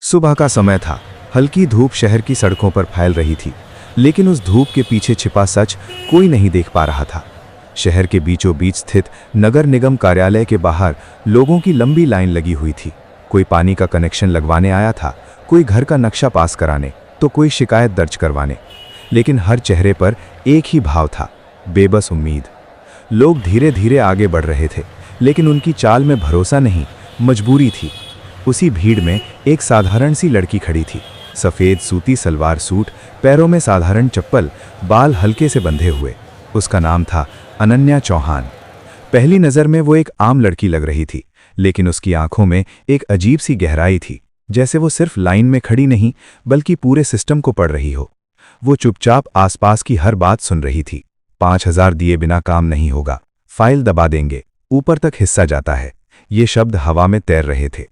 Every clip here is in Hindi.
सुबह का समय था। हल्की धूप शहर की सड़कों पर फैल रही थी, लेकिन उस धूप के पीछे छिपा सच कोई नहीं देख पा रहा था। शहर के बीचों बीच स्थित नगर निगम कार्यालय के बाहर लोगों की लंबी लाइन लगी हुई थी। कोई पानी का कनेक्शन लगवाने आया था, कोई घर का नक्शा पास कराने, तो कोई शिकायत दर्ज करवाने। लेकिन हर चेहरे पर एक ही भाव था, बेबस उम्मीद। लोग धीरे धीरे आगे बढ़ रहे थे, लेकिन उनकी चाल में भरोसा नहीं, मजबूरी थी। उसी भीड़ में एक साधारण सी लड़की खड़ी थी। सफ़ेद सूती सलवार सूट, पैरों में साधारण चप्पल, बाल हल्के से बंधे हुए। उसका नाम था अनन्या चौहान। पहली नज़र में वो एक आम लड़की लग रही थी, लेकिन उसकी आंखों में एक अजीब सी गहराई थी, जैसे वो सिर्फ लाइन में खड़ी नहीं बल्कि पूरे सिस्टम को पढ़ रही हो। वो चुपचाप आसपास की हर बात सुन रही थी। 5000 दिए बिना काम नहीं होगा, फाइल दबा देंगे, ऊपर तक हिस्सा जाता है। ये शब्द हवा में तैर रहे थे।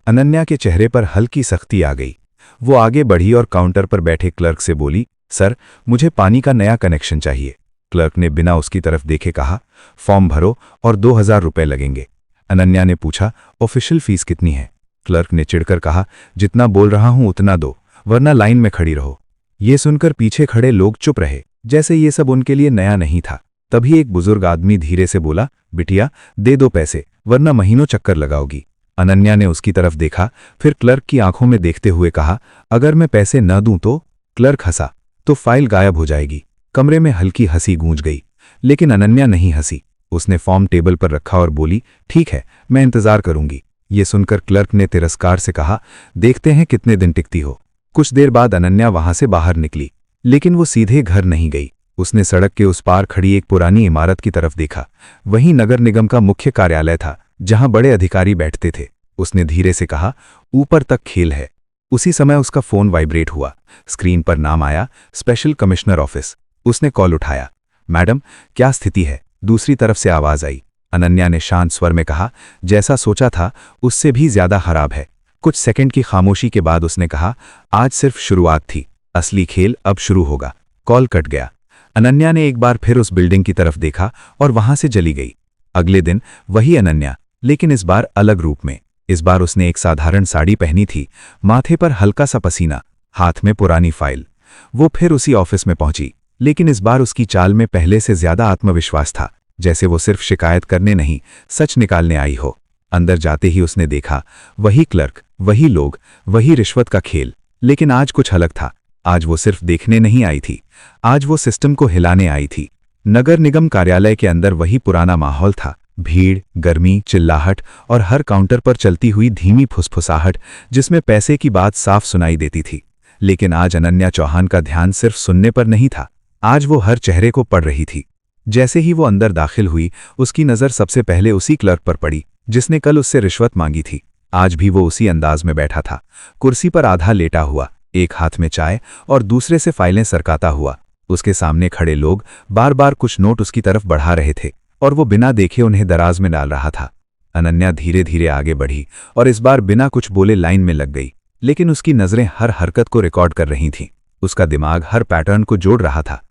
अनन्या के चेहरे पर हल्की सख्ती आ गई। वो आगे बढ़ी और काउंटर पर बैठे क्लर्क से बोली, सर, मुझे पानी का नया कनेक्शन चाहिए। क्लर्क ने बिना उसकी तरफ देखे कहा, फॉर्म भरो और 2000 रुपए लगेंगे। अनन्या ने पूछा, ऑफिशियल फीस कितनी है? क्लर्क ने चिढ़कर कहा, जितना बोल रहा हूं उतना दो, वरना लाइन में खड़ी रहो। ये सुनकर पीछे खड़े लोग चुप रहे, जैसे ये सब उनके लिए नया नहीं था। तभी एक बुजुर्ग आदमी धीरे से बोला, बिटिया, दे दो पैसे, वरना महीनों चक्कर लगाओगी। अनन्या ने उसकी तरफ देखा, फिर क्लर्क की आंखों में देखते हुए कहा, अगर मैं पैसे न दूं तो? क्लर्क हंसा, तो फाइल गायब हो जाएगी। कमरे में हल्की हंसी गूंज गई, लेकिन अनन्या नहीं हंसी। उसने फॉर्म टेबल पर रखा और बोली, ठीक है, मैं इंतजार करूंगी। ये सुनकर क्लर्क ने तिरस्कार से कहा, देखते हैं कितने दिन टिकती हो। कुछ देर बाद अनन्या वहां से बाहर निकली, लेकिन वो सीधे घर नहीं गई। उसने सड़क के उस पार खड़ी एक पुरानी इमारत की तरफ देखा। वहीं नगर निगम का मुख्य कार्यालय था, जहां बड़े अधिकारी बैठते थे। उसने धीरे से कहा, ऊपर तक खेल है। उसी समय उसका फोन वाइब्रेट हुआ। स्क्रीन पर नाम आया, स्पेशल कमिश्नर ऑफिस। उसने कॉल उठाया। मैडम, क्या स्थिति है? दूसरी तरफ से आवाज आई। अनन्या ने शांत स्वर में कहा, जैसा सोचा था उससे भी ज्यादा खराब है। कुछ सेकंड की खामोशी के बाद उसने कहा, आज सिर्फ शुरुआत थी, असली खेल अब शुरू होगा। कॉल कट गया। अनन्या ने एक बार फिर उस बिल्डिंग की तरफ देखा और वहां से चली गई। अगले दिन वही अनन्या, लेकिन इस बार अलग रूप में। इस बार उसने एक साधारण साड़ी पहनी थी, माथे पर हल्का सा पसीना, हाथ में पुरानी फाइल। वो फिर उसी ऑफिस में पहुंची, लेकिन इस बार उसकी चाल में पहले से ज्यादा आत्मविश्वास था, जैसे वो सिर्फ शिकायत करने नहीं, सच निकालने आई हो। अंदर जाते ही उसने देखा, वही क्लर्क, वही लोग, वही रिश्वत का खेल। लेकिन आज कुछ अलग था। आज वो सिर्फ देखने नहीं आई थी, आज वो सिस्टम को हिलाने आई थी। नगर निगम कार्यालय के अंदर वही पुराना माहौल था, भीड़, गर्मी, चिल्लाहट और हर काउंटर पर चलती हुई धीमी फुसफुसाहट, जिसमें पैसे की बात साफ सुनाई देती थी। लेकिन आज अनन्या चौहान का ध्यान सिर्फ सुनने पर नहीं था, आज वो हर चेहरे को पढ़ रही थी। जैसे ही वो अंदर दाखिल हुई, उसकी नज़र सबसे पहले उसी क्लर्क पर पड़ी, जिसने कल उससे रिश्वत मांगी थी। आज भी वो उसी अंदाज में बैठा था, कुर्सी पर आधा लेटा हुआ, एक हाथ में चाय और दूसरे से फाइलें सरकाता हुआ। उसके सामने खड़े लोग बार बार कुछ नोट उसकी तरफ बढ़ा रहे थे, और वो बिना देखे उन्हें दराज में डाल रहा था। अनन्या धीरे धीरे आगे बढ़ी और इस बार बिना कुछ बोले लाइन में लग गई, लेकिन उसकी नज़रें हर हरकत को रिकॉर्ड कर रही थीं। उसका दिमाग हर पैटर्न को जोड़ रहा था।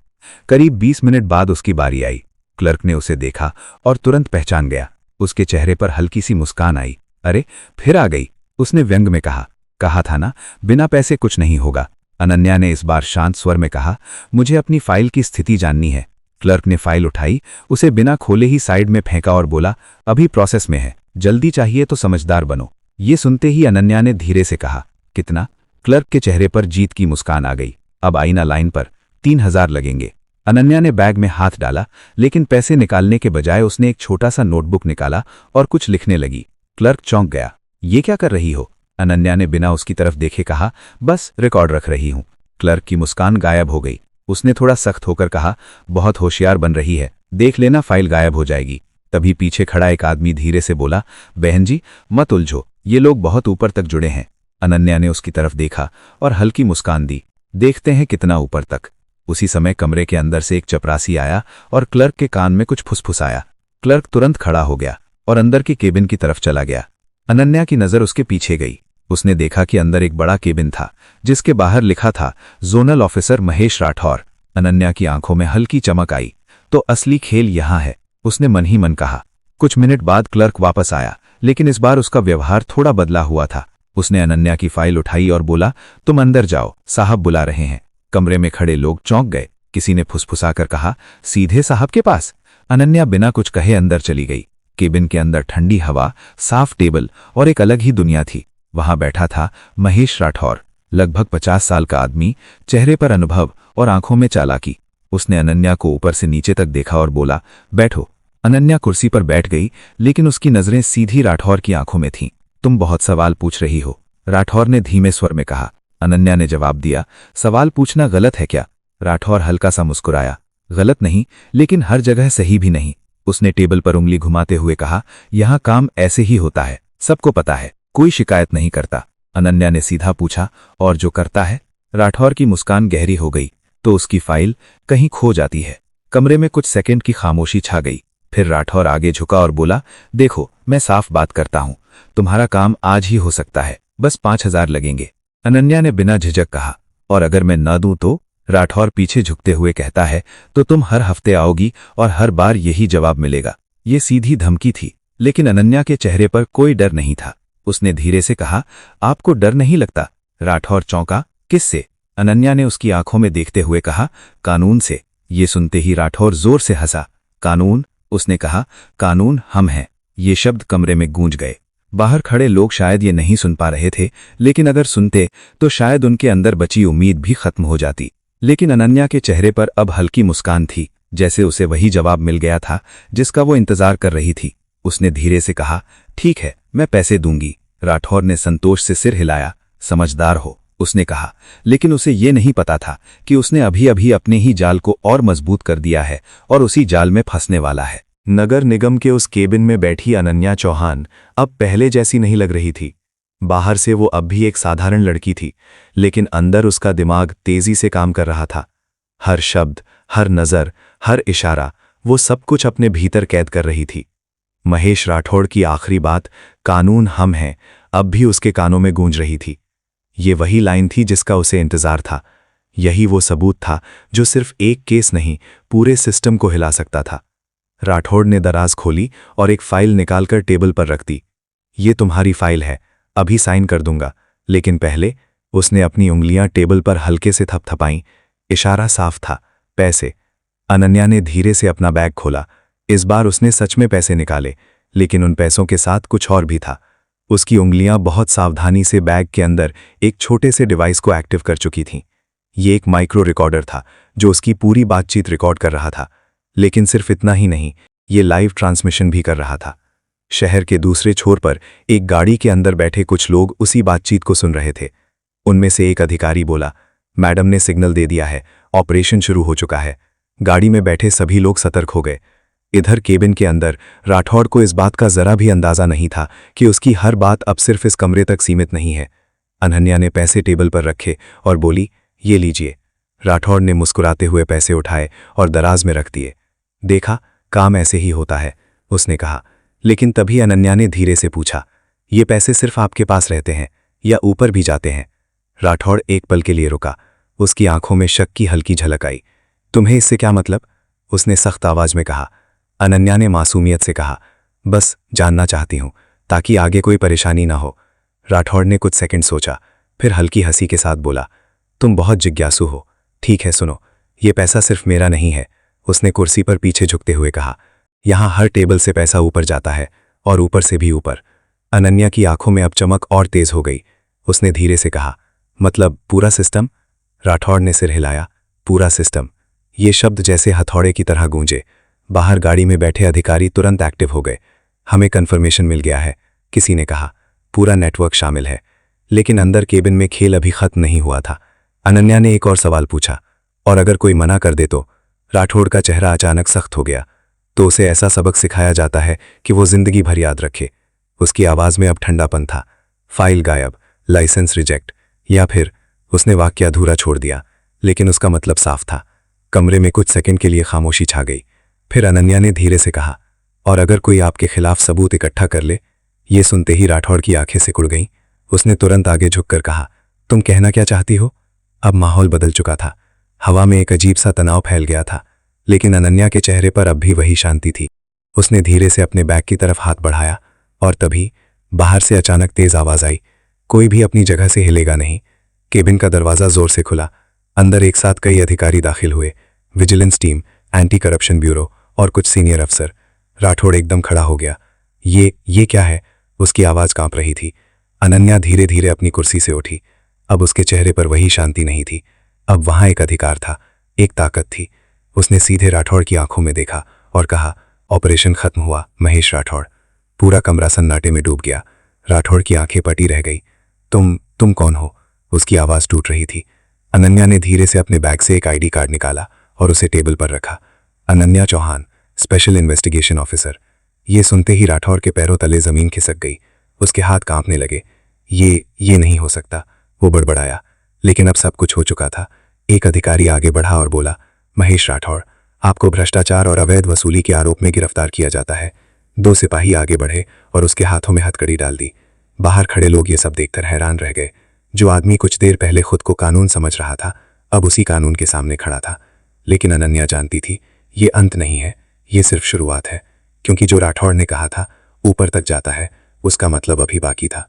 करीब 20 मिनट बाद उसकी बारी आई। क्लर्क ने उसे देखा और तुरंत पहचान गया। उसके चेहरे पर हल्की सी मुस्कान आई। अरे, फिर आ गई, उसने व्यंग में कहा था ना, बिना पैसे कुछ नहीं होगा। अनन्या ने इस बार शांत स्वर में कहा, मुझे अपनी फाइल की स्थिति जाननी है। क्लर्क ने फाइल उठाई, उसे बिना खोले ही साइड में फेंका और बोला, अभी प्रोसेस में है, जल्दी चाहिए तो समझदार बनो। ये सुनते ही अनन्या ने धीरे से कहा, कितना? क्लर्क के चेहरे पर जीत की मुस्कान आ गई। अब आई ना लाइन पर, 3000 लगेंगे। अनन्या ने बैग में हाथ डाला, लेकिन पैसे निकालने के बजाय उसने एक छोटा सा नोटबुक निकाला और कुछ लिखने लगी। क्लर्क चौंक गया। ये क्या कर रही हो? अनन्या ने बिना उसकी तरफ देखे कहा, बस रिकॉर्ड रख रही हूं। क्लर्क की मुस्कान गायब हो गई। उसने थोड़ा सख्त होकर कहा, बहुत होशियार बन रही है, देख लेना फाइल गायब हो जाएगी। तभी पीछे खड़ा एक आदमी धीरे से बोला, बहन जी, मत उलझो, ये लोग बहुत ऊपर तक जुड़े हैं। अनन्या ने उसकी तरफ देखा और हल्की मुस्कान दी, देखते हैं कितना ऊपर तक। उसी समय कमरे के अंदर से एक चपरासी आया और क्लर्क के कान में कुछ फुसफुसाया। क्लर्क तुरंत खड़ा हो गया और अंदर की केबिन की तरफ चला गया। अनन्या की नज़र उसके पीछे गई। उसने देखा कि अंदर एक बड़ा केबिन था, जिसके बाहर लिखा था, जोनल ऑफिसर महेश राठौर। अनन्या की आंखों में हल्की चमक आई। तो असली खेल यहां है, उसने मन ही मन कहा। कुछ मिनट बाद क्लर्क वापस आया, लेकिन इस बार उसका व्यवहार थोड़ा बदला हुआ था। उसने अनन्या की फाइल उठाई और बोला, तुम अंदर जाओ, साहब बुला रहे हैं। कमरे में खड़े लोग चौंक गए। किसी ने फुसफुसाकर कहा, सीधे साहब के पास? अनन्या बिना कुछ कहे अंदर चली गई। केबिन के अंदर ठंडी हवा, साफ टेबल और एक अलग ही दुनिया थी। वहां बैठा था महेश राठौर, लगभग 50 साल का आदमी, चेहरे पर अनुभव और आंखों में चालाकी। उसने अनन्या को ऊपर से नीचे तक देखा और बोला, बैठो। अनन्या कुर्सी पर बैठ गई, लेकिन उसकी नजरें सीधी राठौर की आंखों में थीं। तुम बहुत सवाल पूछ रही हो, राठौर ने धीमे स्वर में कहा। अनन्या ने जवाब दिया, सवाल पूछना गलत है क्या? राठौर हल्का सा मुस्कुराया, गलत नहीं, लेकिन हर जगह सही भी नहीं। उसने टेबल पर उंगली घुमाते हुए कहा, यहां काम ऐसे ही होता है, सबको पता है, कोई शिकायत नहीं करता। अनन्या ने सीधा पूछा, और जो करता है? राठौर की मुस्कान गहरी हो गई, तो उसकी फाइल कहीं खो जाती है। कमरे में कुछ सेकंड की खामोशी छा गई। फिर राठौर आगे झुका और बोला, देखो, मैं साफ बात करता हूं, तुम्हारा काम आज ही हो सकता है, बस 5,000 लगेंगे। अनन्या ने बिना झिझक कहा, और अगर मैं न दूं तो? राठौर पीछे झुकते हुए कहता है, तो तुम हर हफ्ते आओगी और हर बार यही जवाब मिलेगा। ये सीधी धमकी थी, लेकिन अनन्या के चेहरे पर कोई डर नहीं था। उसने धीरे से कहा, आपको डर नहीं लगता? राठौर चौंका, किससे? अनन्या ने उसकी आंखों में देखते हुए कहा, कानून से। ये सुनते ही राठौर जोर से हंसा। कानून? उसने कहा, कानून हम हैं। ये शब्द कमरे में गूंज गए। बाहर खड़े लोग शायद ये नहीं सुन पा रहे थे, लेकिन अगर सुनते तो शायद उनके अंदर बची उम्मीद भी खत्म हो जाती। लेकिन अनन्या के चेहरे पर अब हल्की मुस्कान थी, जैसे उसे वही जवाब मिल गया था जिसका वो इंतजार कर रही थी। उसने धीरे से कहा, ठीक है, मैं पैसे दूंगी। राठौर ने संतोष से सिर हिलाया। समझदार हो, उसने कहा, लेकिन उसे ये नहीं पता था कि उसने अभी अभी अपने ही जाल को और मजबूत कर दिया है और उसी जाल में फंसने वाला है। नगर निगम के उस केबिन में बैठी अनन्या चौहान अब पहले जैसी नहीं लग रही थी। बाहर से वो अब भी एक साधारण लड़की थी, लेकिन अंदर उसका दिमाग तेजी से काम कर रहा था। हर शब्द, हर नज़र, हर इशारा, वो सब कुछ अपने भीतर कैद कर रही थी। महेश राठौड़ की आखिरी बात, कानून हम हैं, अब भी उसके कानों में गूंज रही थी। ये वही लाइन थी जिसका उसे इंतजार था। यही वो सबूत था जो सिर्फ एक केस नहीं, पूरे सिस्टम को हिला सकता था। राठौड़ ने दराज खोली और एक फाइल निकालकर टेबल पर रख दी। ये तुम्हारी फाइल है, अभी साइन कर दूंगा, लेकिन पहले। उसने अपनी उंगलियां टेबल पर हल्के से थपथपाईं। इशारा साफ था, पैसे। अनन्या ने धीरे से अपना बैग खोला। इस बार उसने सच में पैसे निकाले, लेकिन उन पैसों के साथ कुछ और भी था। उसकी उंगलियां बहुत सावधानी से बैग के अंदर एक छोटे से डिवाइस को एक्टिव कर चुकी थीं। ये एक माइक्रो रिकॉर्डर था जो उसकी पूरी बातचीत रिकॉर्ड कर रहा था। लेकिन सिर्फ इतना ही नहीं, ये लाइव ट्रांसमिशन भी कर रहा था। शहर के दूसरे छोर पर एक गाड़ी के अंदर बैठे कुछ लोग उसी बातचीत को सुन रहे थे। उनमें से एक अधिकारी बोला, मैडम ने सिग्नल दे दिया है, ऑपरेशन शुरू हो चुका है। गाड़ी में बैठे सभी लोग सतर्क हो गए। इधर केबिन के अंदर राठौड़ को इस बात का जरा भी अंदाजा नहीं था कि उसकी हर बात अब सिर्फ इस कमरे तक सीमित नहीं है। अनन्या ने पैसे टेबल पर रखे और बोली, ये लीजिए। राठौड़ ने मुस्कुराते हुए पैसे उठाए और दराज में रख दिए। देखा, काम ऐसे ही होता है, उसने कहा। लेकिन तभी अनन्या ने धीरे से पूछा, ये पैसे सिर्फ आपके पास रहते हैं या ऊपर भी जाते हैं? राठौड़ एक पल के लिए रुका। उसकी आंखों में शक की हल्की झलक आई। तुम्हें इससे क्या मतलब? उसने सख्त आवाज में कहा। अनन्या ने मासूमियत से कहा, बस जानना चाहती हूं, ताकि आगे कोई परेशानी ना हो। राठौड़ ने कुछ सेकंड सोचा, फिर हल्की हंसी के साथ बोला, तुम बहुत जिज्ञासु हो। ठीक है, सुनो, ये पैसा सिर्फ मेरा नहीं है, उसने कुर्सी पर पीछे झुकते हुए कहा। यहां हर टेबल से पैसा ऊपर जाता है, और ऊपर से भी ऊपर। अनन्या की आंखों में अब चमक और तेज हो गई। उसने धीरे से कहा, मतलब पूरा सिस्टम? राठौड़ ने सिर हिलाया। पूरा सिस्टम। ये शब्द जैसे हथौड़े की तरह गूंजे। बाहर गाड़ी में बैठे अधिकारी तुरंत एक्टिव हो गए। हमें कन्फर्मेशन मिल गया है, किसी ने कहा। पूरा नेटवर्क शामिल है। लेकिन अंदर केबिन में खेल अभी खत्म नहीं हुआ था। अनन्या ने एक और सवाल पूछा, और अगर कोई मना कर दे तो? राठौड़ का चेहरा अचानक सख्त हो गया। तो उसे ऐसा सबक सिखाया जाता है कि वो जिंदगी भर याद रखे। उसकी आवाज में अब ठंडापन था। फाइल गायब, लाइसेंस रिजेक्ट, या फिर? उसने वाक्य अधूरा छोड़ दिया, लेकिन उसका मतलब साफ था। कमरे में कुछ सेकंड के लिए खामोशी छा गई। फिर अनन्या ने धीरे से कहा, और अगर कोई आपके खिलाफ सबूत इकट्ठा कर ले? ये सुनते ही राठौड़ की आंखें सिकुड़ गईं। उसने तुरंत आगे झुककर कहा, तुम कहना क्या चाहती हो? अब माहौल बदल चुका था। हवा में एक अजीब सा तनाव फैल गया था, लेकिन अनन्या के चेहरे पर अब भी वही शांति थी। उसने धीरे से अपने बैग की तरफ हाथ बढ़ाया, और तभी बाहर से अचानक तेज आवाज आई, कोई भी अपनी जगह से हिलेगा नहीं। केबिन का दरवाजा जोर से खुला। अंदर एक साथ कई अधिकारी दाखिल हुए, vigilance team, anti corruption bureau और कुछ सीनियर अफसर। राठौड़ एकदम खड़ा हो गया। ये क्या है? उसकी आवाज कांप रही थी। अनन्या धीरे धीरे अपनी कुर्सी से उठी। अब उसके चेहरे पर वही शांति नहीं थी। अब वहां एक अधिकार था, एक ताकत थी। उसने सीधे राठौड़ की आंखों में देखा और कहा, ऑपरेशन खत्म हुआ महेश राठौड़। पूरा कमरा सन्नाटे में डूब गया। राठौड़ की आंखें पटी रह गई। तुम कौन हो? उसकी आवाज टूट रही थी। अनन्या ने धीरे से अपने बैग से एक आईडी कार्ड निकाला और उसे टेबल पर रखा। Ananya Chauhan, special investigation officer. ये सुनते ही राठौड़ के पैरों तले जमीन खिसक गई। उसके हाथ कांपने लगे। ये नहीं हो सकता, वो बड़बड़ाया। लेकिन अब सब कुछ हो चुका था। एक अधिकारी आगे बढ़ा और बोला, महेश राठौड़, आपको भ्रष्टाचार और अवैध वसूली के आरोप में गिरफ्तार किया जाता है। 2 सिपाही आगे बढ़े और उसके हाथों में हथकड़ी डाल दी। बाहर खड़े लोग ये सब देखकर हैरान रह गए। जो आदमी कुछ देर पहले खुद को कानून समझ रहा था, अब उसी कानून के सामने खड़ा था। लेकिन अनन्या जानती थी, ये अंत नहीं है, ये सिर्फ शुरुआत है। क्योंकि जो राठौड़ ने कहा था ऊपर तक जाता है, उसका मतलब अभी बाकी था।